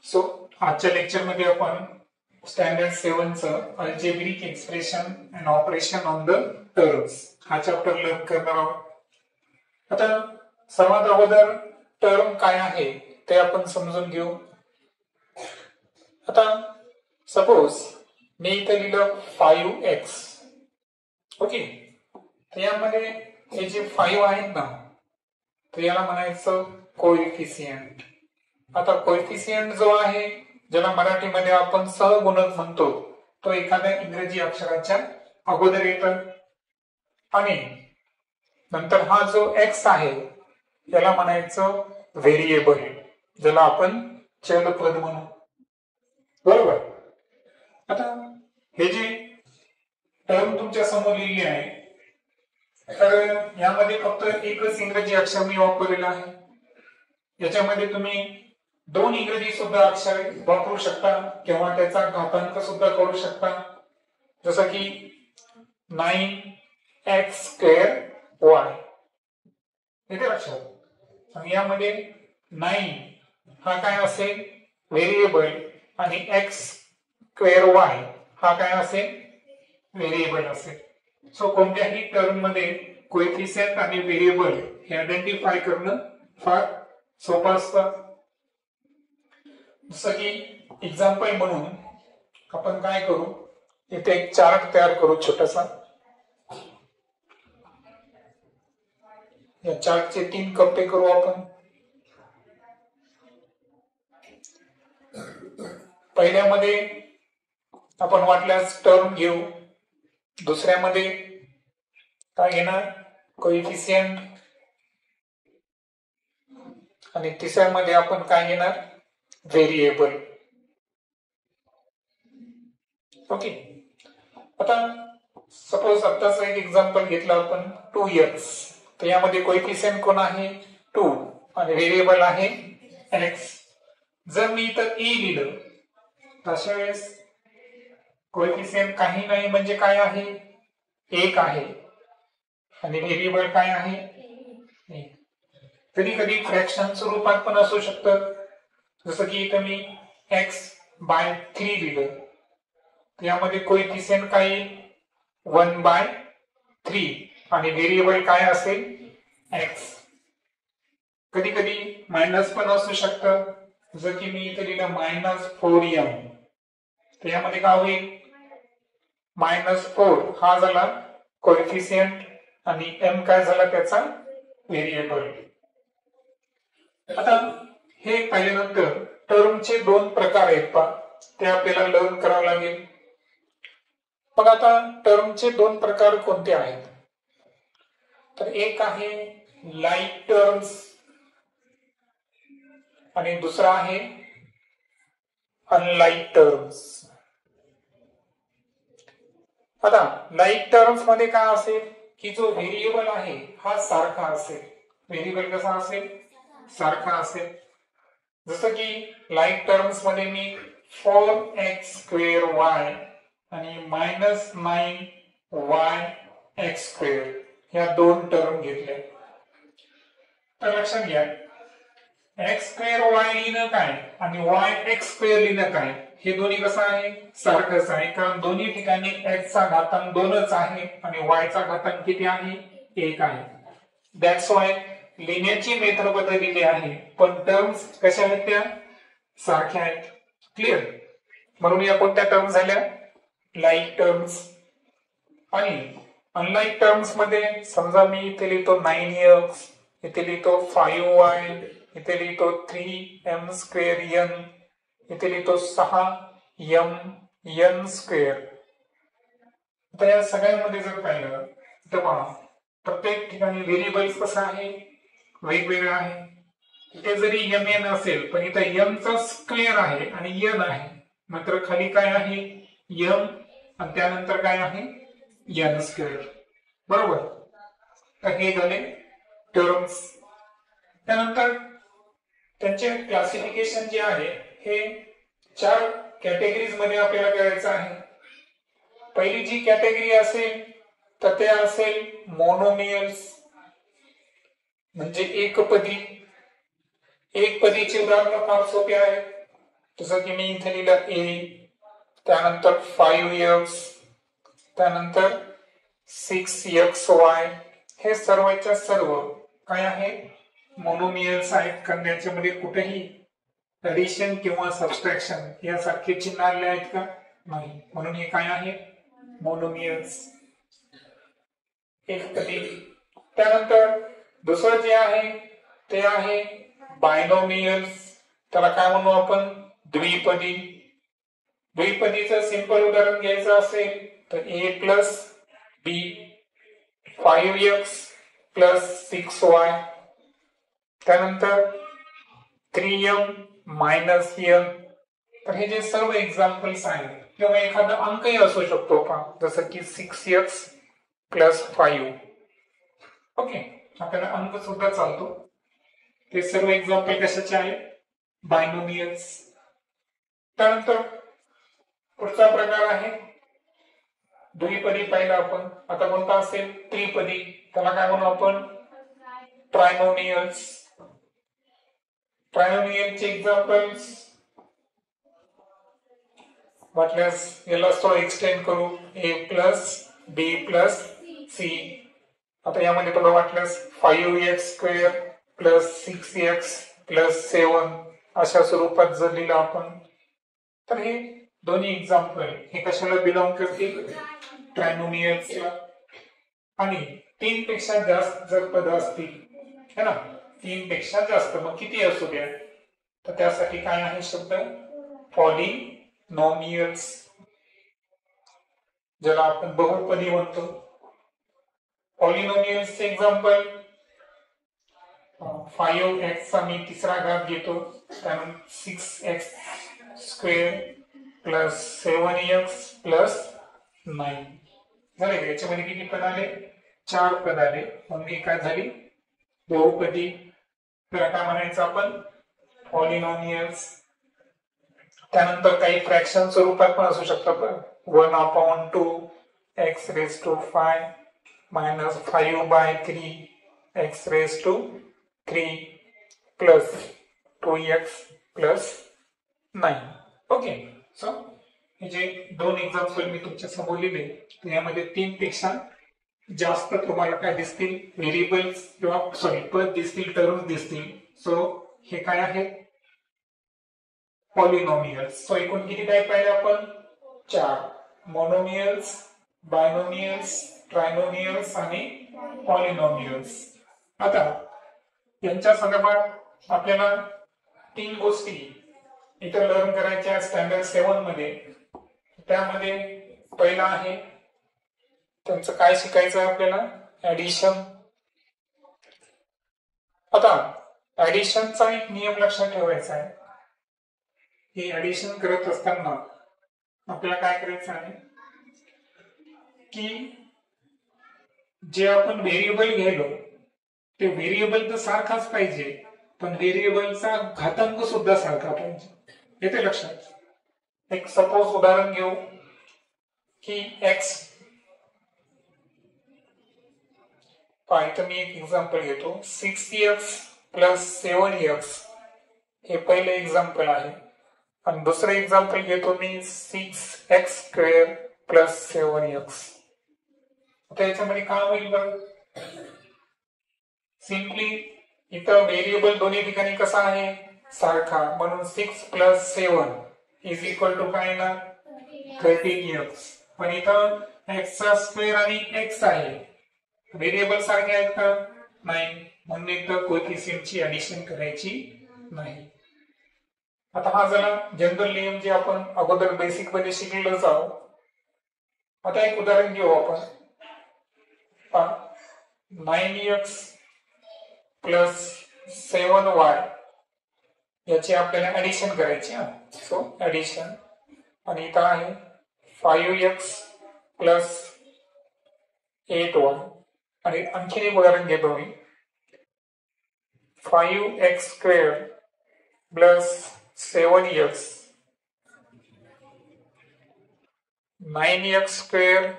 So आजच्या lecture मध्ये आपण स्टँडर्ड 7 चं algebraic expression and operation on the terms हा चॅप्टर लर्न करणार आहोत. आता सर्वात अगोदर टर्म काय आहे ते आपण समजून घेऊ. आता सपोज मी इथे लिहिलं 5x. ओके, तर यामध्ये हे जे 5 आहेत ना, तर याला म्हणायचं कोएफिशियंट. आता कोएफिशियंट जो आहे, ज्याला मराठीमध्ये आपण सहगुणक म्हणतो, तो एखाद्या इंग्रजी अक्षराच्या अगोदर येतं. आणि नंतर हा जो x आहे याला म्हणायचं व्हेरिएबल, ज्याला आपण चलपद म्हणू. बरोबर. आता हे जे टर्म तुमच्या समोर लिहिली आहे, तर यामध्ये फक्त एकच इंग्रजी अक्षर मी वापरलेलं आहे. याच्यामध्ये तुम्ही 2 इंग्रजी सुद्धा अक्षर वापरू शकता किंवा त्याचा घातांक सुद्धा करू शकता, जसं की 9x²y. इथे लक्षात. आणि यामध्ये 9 हा काय असेल व्हेरिएबल आणि x²y हा काय असेल व्हेरिएबल असेल. सो कोणत्याही टर्म मध्ये कोएफिशियंट आणि व्हेरिएबल हे आयडेंटिफाय करणं फार सोपं असतं. जसं की एक्झाम्पल म्हणून आपण काय करू, इथे एक चार्ट तयार करू छोटासा. या चार्टचे 3 कप्पे करू आपण. पहिल्यामध्ये आपण वाटल्यास टर्म घेऊ, दुसऱ्यामध्ये काय घेणार कोएफिशियंट, आणि तिसऱ्यामध्ये आपण काय घेणार व्हेरिएबल. ओके. आता सपोज आताच एक एक्झाम्पल घेतलं आपण 2x. तर यामध्ये कोएफिशियंट कोण आहे 2 आणि व्हेरिएबल आहे x. जर मी इथं a लिहिलं, तशा वेळेस कोएफिशियंट काही नाही म्हणजे काय आहे 1 आहे आणि व्हेरिएबल काय आहे 1. कधी कधी फ्रॅक्शन स्वरूपात पण असू शकतं, जसं की इथं मी x/3 लिहिलं, तर यामध्ये कोएफिशियंट काय 1/3 आणि व्हेरिएबल काय असेल x. कधी कधी मायनस पण असू शकतं, जसं की मी इथे लिहिलं -4m, तर यामध्ये काय होईल -4 हा झाला कोएफिशियंट आणि m काय झाला त्याचा व्हेरिएबल. आता हे पाहिल्यानंतर टर्मचे 2 प्रकार आहेत पहा, ते आपल्याला लर्न करावं लागेल. मग आता टर्मचे 2 प्रकार कोणते आहेत, तर एक आहे लाईक टर्म्स आणि दुसरा आहे अनलाईक टर्म्स. आता लाईक टर्म्स मध्ये काय असेल की जो व्हेरिएबल आहे हा सारखा असेल. व्हेरिएबल कसा असेल सारखा असेल. जसं की लाईक टर्म्स मध्ये मी 4x²y आणि -9yx² ह्या 2 टर्म घेतल्या. तर लक्षात घ्या, x²y लिहिणं काय आणि yx² लिहिणं काय, हे दोन्ही कसं आहे सारखंच आहे, कारण दोन्ही ठिकाणी x चा घातांक 2च आहे आणि y चा घातांक किती आहे 1 आहे. दॅट्स वाय लिहिण्याची मेथड बदललेली आहे, पण टर्म्स कशा आहेत त्या सारख्या आहेत. क्लिअर. म्हणून या कोणत्या टर्म झाल्या लाईक टर्म्स. आणि अनलाईक टर्म्स मध्ये समजा मी इथे लिहितो 9x, इथे लिहितो 5y, इथे लिहितो 3m²n, इथे लिहितो 6mn². तर या सगळ्यांमध्ये जर पाहिलं तर पहा, प्रत्येक ठिकाणी व्हेरिएबल्स कसं आहे वेगवेगळं आहे. इथे जरी mn असेल, पण इथे m चा स्क्वेअर आहे आणि n आहे, मात्र खाली काय आहे m आणि त्यानंतर काय आहे n². बरोबर. तर हे झाले टर्म्स. त्यानंतर त्यांचे क्लासिफिकेशन जे आहे हे 4 कॅटेगरीज मध्ये आपल्याला करायचं आहे. पहिली जी कॅटेगरी असेल तर ते असेल मोनोमियल्स, म्हणजे एकपदी. एकपदीचे उदाहरण फार सोपे आहे. जसं की मी इथे लिहिलं ए, त्यानंतर 5x, त्यानंतर 6xy, हे सर्वच्या सर्व काय आहे, मोनोमियल्स आहेत. कारण याच्यामध्ये कुठेही ऍडिशन किंवा सबस्ट्रॅक्शन यासारखे चिन्ह आले आहेत का, नाही. म्हणून हे काय आहे, मोनोमियल्स. एकपदी. त्यानंतर दुसरं जे आहे ते आहे बायनोमियल्स. त्याला काय म्हणू आपण, द्विपदी. द्विपदीचं सिंपल उदाहरण घ्यायचं असेल तर a plus b 5x plus 6y, त्यानंतर 3m मायनस n. तर हे जे सर्व एक्झाम्पल्स आहेत किंवा एखादा अंकही असू शकतो का, जसं की 6x प्लस 5. ओके, आपल्याला अंक सुद्धा चालतो. ते सर्व एक्झाम्पल कशाचे आहेत, बायनोमियल्स. त्यानंतर पुढचा प्रकार आहे द्विपदी. पाहिला आपण. आता कोणता असेल, त्रिपदी. त्याला काय म्हणू आपण, ट्रायनोमियल्स. ट्रायनोमियलचे एक्झाम्पल्स वाटल्यास याला थोडं एक्सटेंड करू, a plus b plus c. आता यामध्ये तुला वाटल्यास 5x square plus 6x plus 7 अशा स्वरूपात जर लिहिलं आपण, तर हे दोन्ही एक्झाम्पल हे कशाला बिलॉंग करतील, ट्रायनोमियल्सला. आणि 3 पेक्षा जास्त जर पद असतील, है ना, 3 पेक्षा जास्त, मग किती असू द्या, तर त्यासाठी काय आहे शब्द, पॉलिनोमियल्स, ज्याला आपण बहुपदी म्हणतो. पॉलिनोमियल्सचे एक्झाम्पल 5x चा मी तिसरा घात घेतो, त्यानंतर 6x square plus 7x plus 9 झाले. याच्यामध्ये किती पद आले, 4 पद आले. मग ही काय झाली, बहुपदी. तर काय म्हणायचं आपण, पॉलिनोमियल्स. त्यानंतर काही फ्रॅक्शन स्वरूपात पण असू शकतात. 1/2 x raised to 5 minus 5/3 x raised to 3 plus 2x plus 9. Okay, so हे जे दोन एक्झाम्पल मी तुमच्या समोर लिहिले, यामध्ये 3 पेक्षा जास्त तुम्हाला काय दिसतील, व्हेरिएबल्स किंवा पद दिसतील, टर्म्स दिसतील. सो हे काय आहे, पॉलिनोमियल्स. सो एकूण किती टाइप पाहिले आपण, 4. मोनोमियल्स, बायनोमियल्स, ट्रायनोमियल्स आणि पॉलिनोमियल्स. आता यांच्या संदर्भात आपल्याला 3 गोष्टी इथं लर्न करायच्या स्टँडर्ड 7 मध्ये. त्यामध्ये पहिला आहे, त्यांचं काय शिकायचं आहे आपल्याला, ऍडिशन. आता ऍडिशनचा एक नियम लक्षात ठेवायचा आहे, की ऍडिशन करत असताना आपल्याला काय करायचं आहे, की जे आपण व्हेरिएबल घ्यायलो ते व्हेरिएबल तर सारखाच पाहिजे, पण व्हेरिएबलचा घातांक सुद्धा सारखा पाहिजे. येते लक्षात. एक सपोज उदाहरण घेऊ की x, तर मी एक एक्झाम्पल घेतो, 6x प्लस 7x हे पहिले एक्झाम्पल आहे. आणि दुसरं एक्झाम्पल घेतो मी 6x स्क्वेअर प्लस 7x. आता याच्यामध्ये काय होईल बघ, सिम्पली इथं व्हेरिएबल दोन्ही ठिकाणी कसा आहे, सारखा. म्हणून 6 प्लस 7 इज इक्वल टू काय ना, 13x. पण इथं x चा स्क्वेअर आणि x आहे, व्हेरिएबल सारखे आहेत का, नाही. म्हणून इथं कोएफिशियंटची ऍडिशन करायची नाही. आता हा झाला जनरल नियम जे आपण अगोदर बेसिक मध्ये शिकलेलोच आहोत. आता एक उदाहरण घेऊ आपण. 9x प्लस 7y याची आपल्याला ऍडिशन करायची. So addition. आणि इथं आहे 5x प्लस 8y. आणि आणखी एक उदाहरण घेतो मी, 5x square plus 7x 9x square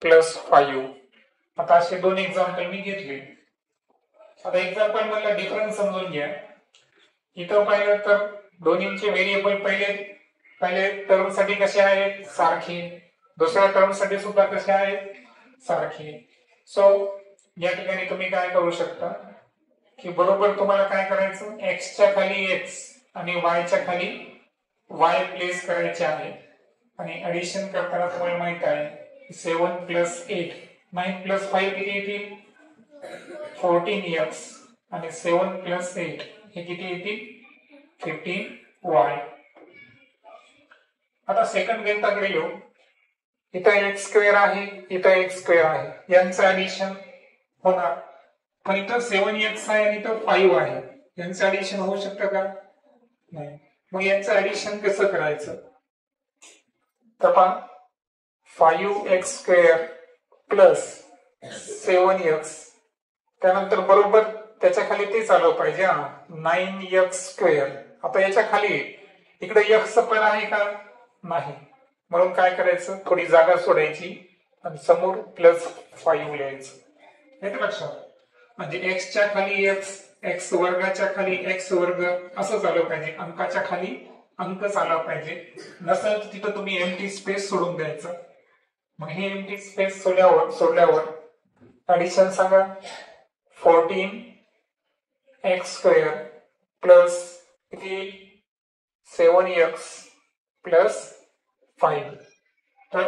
plus 5. आता असे 2 एक्झाम्पल मी घेतले. आता एक्झाम्पल मधला डिफरन्स समजून घ्या. इथं पाहिलं तर दोन्हींचे व्हेरिएबल पहिले टर्म साठी कसे आहेत सारखे, दुसऱ्या टर्म साठी सुद्धा कसे आहेत सारखे. सो या ठिकाणी तुम्ही काय करू शकता की बरोबर तुम्हाला काय करायचं x च्या खाली x आणि y च्या खाली y प्लेस करायचे आहे. आणि ऍडिशन करताना तुम्हाला माहित आहे 7 + 8 9 + 5 किती येतील 14x आणि 7 + 8 हे किती येतील 15y. आता सेकंड गणिताकडे येऊ. इथं x² आहे, इथं x² आहे, यांचं ऍडिशन होणार. पण इथं 7x आहे आणि इथं 5 आहे, यांचं ऍडिशन होऊ शकतं का नाही. मग यांचं ऍडिशन कसं करायचं तर पहा 5x² + 7x त्यानंतर बरोबर त्याच्या खाली तेच आलं पाहिजे 9x². आता याच्या खाली इकडे x पण आहे का नाही, म्हणून काय करायचं थोडी जागा सोडायची आणि समोर +5 लिहायचं. हे लक्षात म्हणजे x च्या खाली x, x वर्गाच्या खाली x वर्ग असं झालं पाहिजे, अंकाच्या खाली अंकच आला पाहिजे. नसेल तर तिथं तुम्ही एम्प्टी स्पेस सोडून द्यायचं. मग हे एम्प्टी स्पेस सोडल्यावर ऍडिशन सांगा 14x² प्लस किती 7x + 5. तर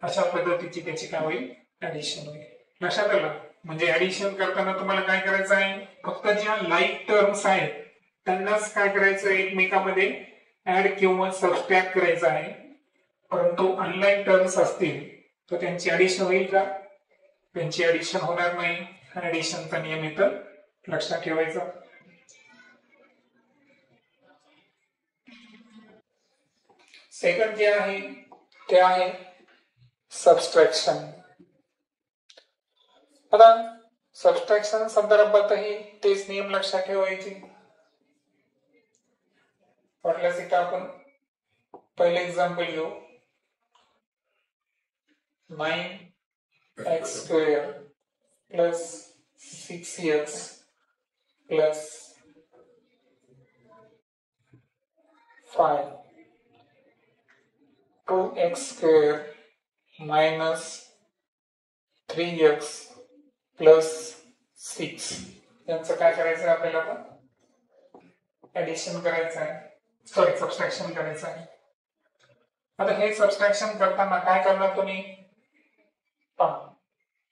अशा पद्धतीची त्याची काय होईल ऍडिशन होईल. लक्षात आलं. म्हणजे ऍडिशन करताना तुम्हाला काय करायचं आहे फक्त ज्या लाईक टर्म्स आहेत त्यांनाच काय करायचं एकमेकांमध्ये ऍड किंवा सबट्रॅक्ट करायचं आहे. परंतु अनलाईक टर्म्स असतील तर त्यांची ऍडिशन होईल का त्यांची ऍडिशन होणार नाही. ऍडिशनचा नियम इथं लक्षात ठेवायचा. सेकंड जे आहे ते आहे सबस्ट्रॅक्शन. आता सबस्ट्रॅक्शन संदर्भातही तेच नियम लक्षात ठेवायचे. वाटल्यास इथं आपण पहिले एक्झाम्पल घेऊ 9x² + 6x + 5 2x² - 3x + 6 यांचं काय करायचं आपल्याला ऍडिशन करायचं आहे, सॉरी सबट्रॅक्शन करायचं आहे. आता हे सबट्रॅक्शन करताना काय करणार तुम्ही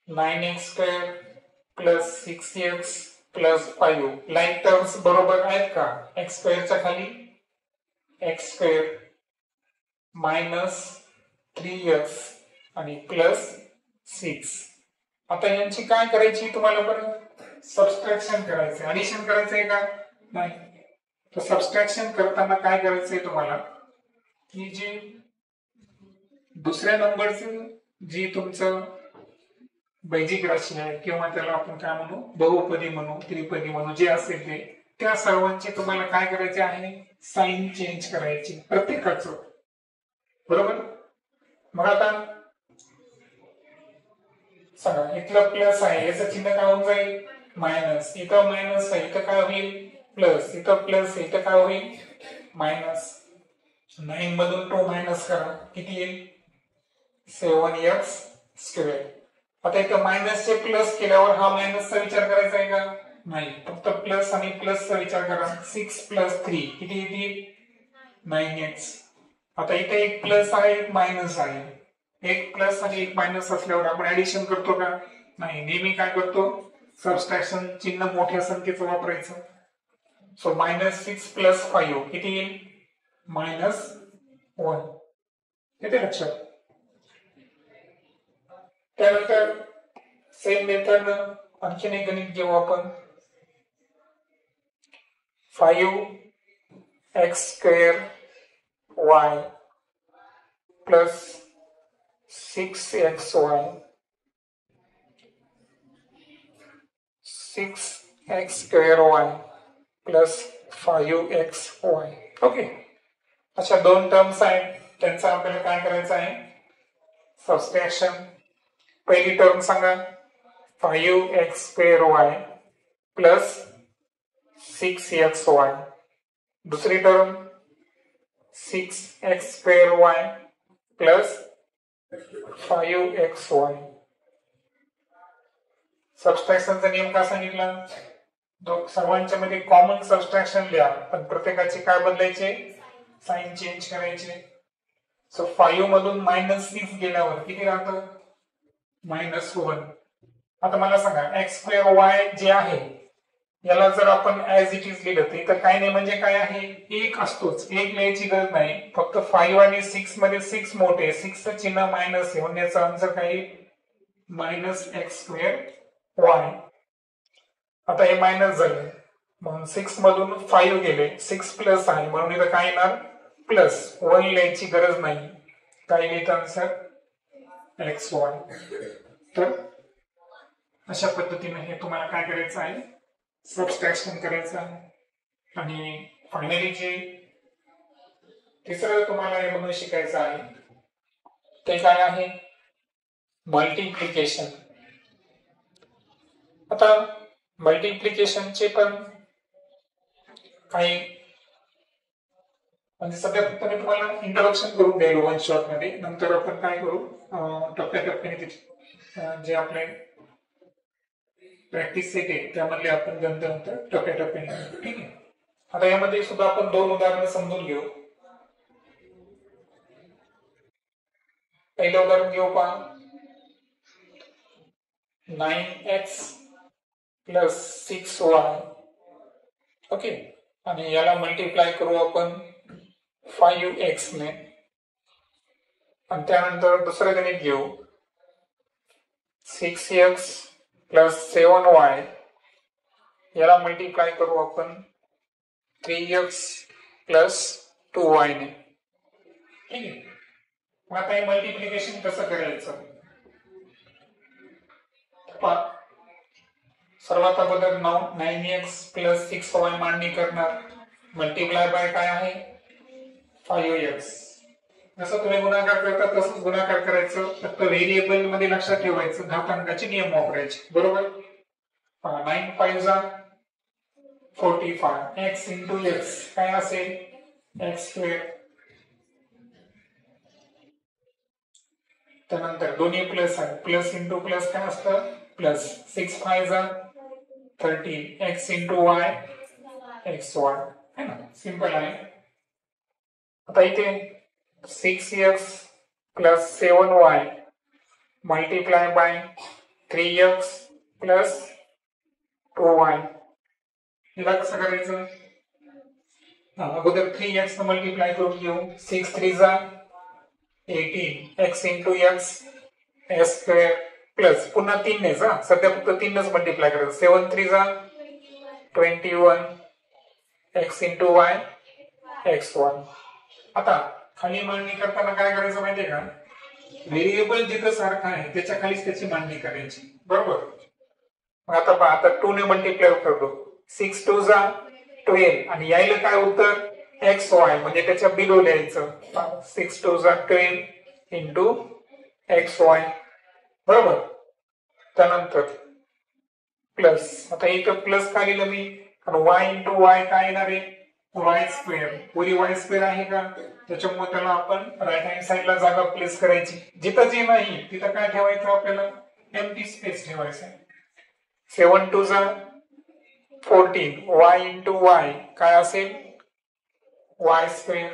9x² + 6x + 5 लाईक टर्म्स बरोबर आहेत का. x² च्या खाली x² - 3x आणि +6. आता यांची काय करायची तुम्हाला बरं सबट्रॅक्शन करायचं, ऍडिशन करायचंय का नाही. तर सबट्रॅक्शन करताना काय करायचंय तुम्हाला की जे दुसऱ्या नंबरचं जी तुमचं बैजिक राशी आहे किंवा त्याला आपण काय म्हणू बहुपदी म्हणू त्रिपदी म्हणू जे असेल ते त्या सर्वांचे तुम्हाला काय करायचे आहे साइन चेंज करायची प्रत्येकाचं. बरोबर. मग आता सांगा इथलं प्लस आहे याचं चिन्ह काय होऊन जाईल मायनस, इथं मायनस आहे इथं काय होईल प्लस, इथं प्लस इथं काय होईल मायनस. 9 मधून 2 मायनस करा किती येईल 7x². आता इथं मायनसचे प्लस केल्यावर हा मायनसचा विचार करायचा आहे का नाही, फक्त प्लस आणि प्लसचा विचार करा. 6 + 3 किती येतील 9x. आता इथे एक प्लस आहे एक मायनस आहे, एक प्लस आणि एक मायनस असल्यावर आपण ऍडिशन करतो का नाही. नेहमी काय करतो सबट्रॅक्शन चिन्ह मोठ्या संख्येचं वापरायचं. सो -6 + 5 किती येईल -1. येते लक्षात. त्यानंतर सेम मेथड आणखीन एक गणित घेऊ आपण 5x² y + 6xy 6x² y + 5xy. Okay. अशा दोन टर्म्स आहेत त्यांचा आपल्याला काय करायचं आहे सबट्रॅक्शन. पहिली टर्म सांगा 5x² y + 6xy दुसरी टर्म 6x² प्लस 5xy. सबस्ट्रॅक्शनचा नियम काय सांगितला? सर्वांच्या मध्ये कॉमन सबस्ट्रॅक्शन लिहा, पण प्रत्येकाचे काय बदलायचे? साइन चेंज करायचे. सो 5 मधून -6 गेल्यावर किती राहतं? -1. आता मला सांगा x²y जे आहे याला जर आपण ऍज इट इज लिहिलं तर इथं काय नाही म्हणजे काय आहे? 1 असतोच. 1 लिहायची गरज नाही. फक्त 5 आणि 6 मध्ये 6 मोठे, 6 चं चिन्ह मायनस आहे म्हणून याचा आन्सर काय येईल? -x²y. आता हे मायनस झाले म्हणून 6 मधून 5 गेले, 6 प्लस आहे म्हणून इथं काय येणार? प्लस. 1 लिहायची गरज नाही. काय येईल आन्सर? xy. तर अशा पद्धतीने हे तुम्हाला काय करायचं आहे? सबस्ट्रॅक्शन करायचं आहे. आणि फायनली जे तिसरं तुम्हाला यामधून शिकायचं आहे ते काय आहे? मल्टिप्लिकेशन. आता मल्टिप्लिकेशनचे पण काही म्हणजे सध्या फक्त मी तुम्हाला इंट्रोडक्शन करून द्यायला वन शॉट मध्ये, नंतर आपण काय करू टप्प्याटप्प्याने जे आपले प्रॅक्टिस सेट आहे त्यामधले आपण नंतर टप्प्याटप्प्याने. ठीक आहे. आता यामध्ये सुद्धा आपण 2 उदाहरणं समजून घेऊ. पहिलं उदाहरण घेऊ पहा. 9x plus 6y. ओके. आणि याला मल्टिप्लाय करू आपण 5x ने. आणि त्यानंतर दुसरं गणित घेऊ. 6x प्लस 7y याला मल्टिप्लाय करू आपण 3x प्लस 2y ने. ठीक आहे. मग आता हे मल्टिप्लिकेशन कसं करायचं? सर्वात अगोदर 9x प्लस 6y मांडणी करणार. मल्टिप्लाय बाय काय आहे? 5x. जसं तुम्ही गुणाकार करता तसंच गुणाकार करायचं, फक्त व्हेरिएबल मध्ये लक्षात ठेवायचं, घातांकाचे नियम वापरायचे. बरोबर? 9 5 जा 45. x इंटू x काय असेल? x². त्यानंतर दोन्ही प्लस आहे, प्लस इंटू प्लस काय असतं? प्लस. 6 5 जा 30. x into y xy. है ना? सिंपल आहे. आता इथे 6x plus 7y multiply by 3x plus 2y. याला कसं करायचं? अगोदर 3x मल्टिप्लाय करून घेऊ. 6 3 जा 18. x into x s² plus पुन्हा 3 ने जा, सध्या फक्त 3नच मल्टिप्लाय करायचं. 7 3 जा 21. x into y x1. आता खाली मांडणी करताना काय करायचं माहितीये का? व्हेरिएबल जिथं सारखं आहे त्याच्या खालीच त्याची मांडणी करायची. बरोबर? मग आता पहा, आता 2 ने मल्टिप्लाय करतो. 6 2 जा 12 आणि यायला काय उत्तर? xy म्हणजे त्याच्या बिलो लिहायचं. 6 2 जा 12 इंटू xy. बरोबर? त्यानंतर प्लस. आता इथं प्लस का लिहिलं मी? कारण y इंटू y काय येणार आहे? y². पुरी y² आहे का? त्याच्यामुळे त्याला आपण राईट हँड साइडला जागा प्लेस करायची. जिथं जे नाही तिथं काय ठेवायचं? आपल्याला एम्प्टी स्पेस ठेवायचं. 7 2 जा 14. y इंटू y काय असेल? y².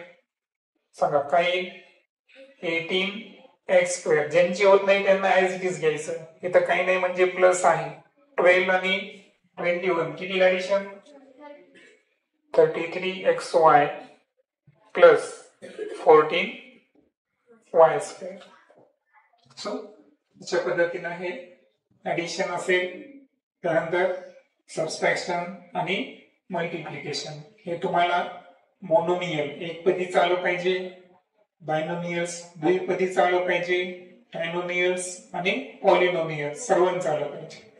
सांगा काय येईल? 18x². ज्यांची होत नाही त्यांना ऍज इट इज घ्यायचं. इथं काही नाही म्हणजे प्लस आहे. 12 आणि 21 किती addition? 33xy plus 14y². So अशा पद्धतीने हे ऍडिशन असेल. त्यानंतर सबस्ट्रॅक्शन आणि मल्टिप्लिकेशन हे तुम्हाला मोनोमियल एकपदीच आलं पाहिजे, बायनोमियल्स द्विपदीच आलं पाहिजे, ट्रायनोमियल्स आणि पॉलिनोमियल्स सर्वांचं आलं पाहिजे.